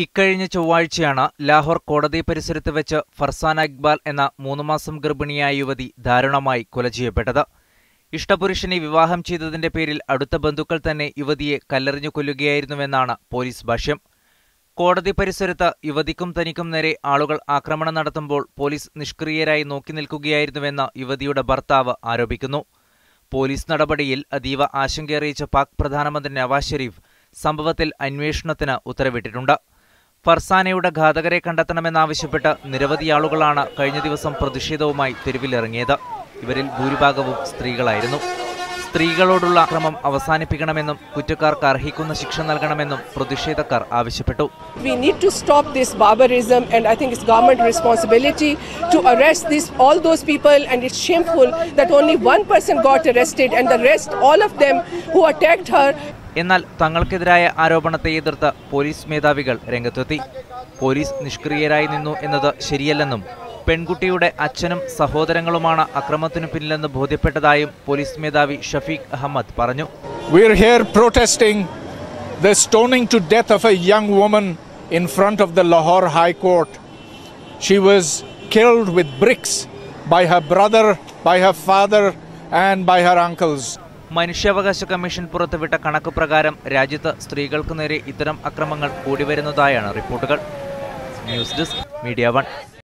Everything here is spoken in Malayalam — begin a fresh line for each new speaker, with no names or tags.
ഇക്കഴിഞ്ഞ ചൊവ്വാഴ്ചയാണ് ലാഹോർ കോടതി പരിസരത്ത് വെച്ച് ഫർസാന ഇക്ബാൽ എന്ന 3 മാസം ഗർഭിണിയായ യുവതി ദാരുണമായി കൊല ചെയ്യപ്പെട്ടത്. ഇഷ്ടപുരുഷനെ വിവാഹം ചെയ്തതിന്റെ പേരിൽ അടുത്ത ബന്ധുക്കൾ തന്നെ യുവതിയെ കല്ലെറിഞ്ഞു കൊല്ലുകയായിരുന്നുവെന്നാണ് പോലീസ് ഭാഷ്യം. കോടതി പരിസരത്ത് യുവതിക്കും തനിക്കും നേരെ ആളുകൾ ആക്രമണം നടത്തുമ്പോൾ പോലീസ് നിഷ്ക്രിയരായി നോക്കി നിൽക്കുകയായിരുന്നുവെന്ന് യുവതിയുടെ ഭർത്താവ് ആരോപിക്കുന്നു. പോലീസ് നടപടിയിൽ അതീവ ആശങ്കയറിയിച്ച പാക് പ്രധാനമന്ത്രി നവാസ് ഷെരീഫ് സംഭവത്തിൽ അന്വേഷണത്തിന് ഉത്തരവിട്ടിട്ടുണ്ട്. ഫർസാനയുടെ ഘാതകരെ കണ്ടെത്തണമെന്നാവശ്യപ്പെട്ട് നിരവധി ആളുകളാണ് കഴിഞ്ഞ ദിവസം പ്രതിഷേധവുമായി തെരുവിലിറങ്ങിയത്. ഇവരിൽ ഭൂരിഭാഗവും സ്ത്രീകളായിരുന്നു. സ്ത്രീകളോടുള്ള അക്രമം അവസാനിപ്പിക്കണമെന്നും കുറ്റക്കാർക്ക് അർഹിക്കുന്ന ശിക്ഷ നൽകണമെന്നും പ്രതിഷേധക്കാർ ആവശ്യപ്പെട്ടു.
We need to stop this barbarism, and I think it's government responsibility to arrest all those people, and it's shameful that only one person got arrested and the rest, all of them who attacked her.
എന്നാൽ തങ്ങൾക്കെതിരായ ആരോപണത്തെ എതിർത്ത് പോലീസ് മേധാവികൾ രംഗത്തെത്തി. പോലീസ് നിഷ്ക്രിയരായി നിന്നു എന്നത് ശരിയല്ലെന്നും പെൺകുട്ടിയുടെ അച്ഛനും സഹോദരങ്ങളുമാണ് അക്രമത്തിനു പിന്നിലെന്ന് ബോധ്യപ്പെട്ടതായും പോലീസ് മേധാവി ഷഫീഖ് അഹമ്മദ് പറഞ്ഞു.
We are here protesting the stoning to death of a young woman in front of the Lahore High Court. She was killed with bricks by her brother, by her father and by her uncles.
മനുഷ്യാവകാശ കമ്മീഷൻ പുറത്തുവിട്ട കണക്ക് പ്രകാരം രാജ്യത്ത് സ്ത്രീകൾക്ക് നേരെ ഇത്തരം അക്രമങ്ങൾ കൂടിവരുന്നതായാണ് റിപ്പോർട്ടുകൾ. News desk, media 1.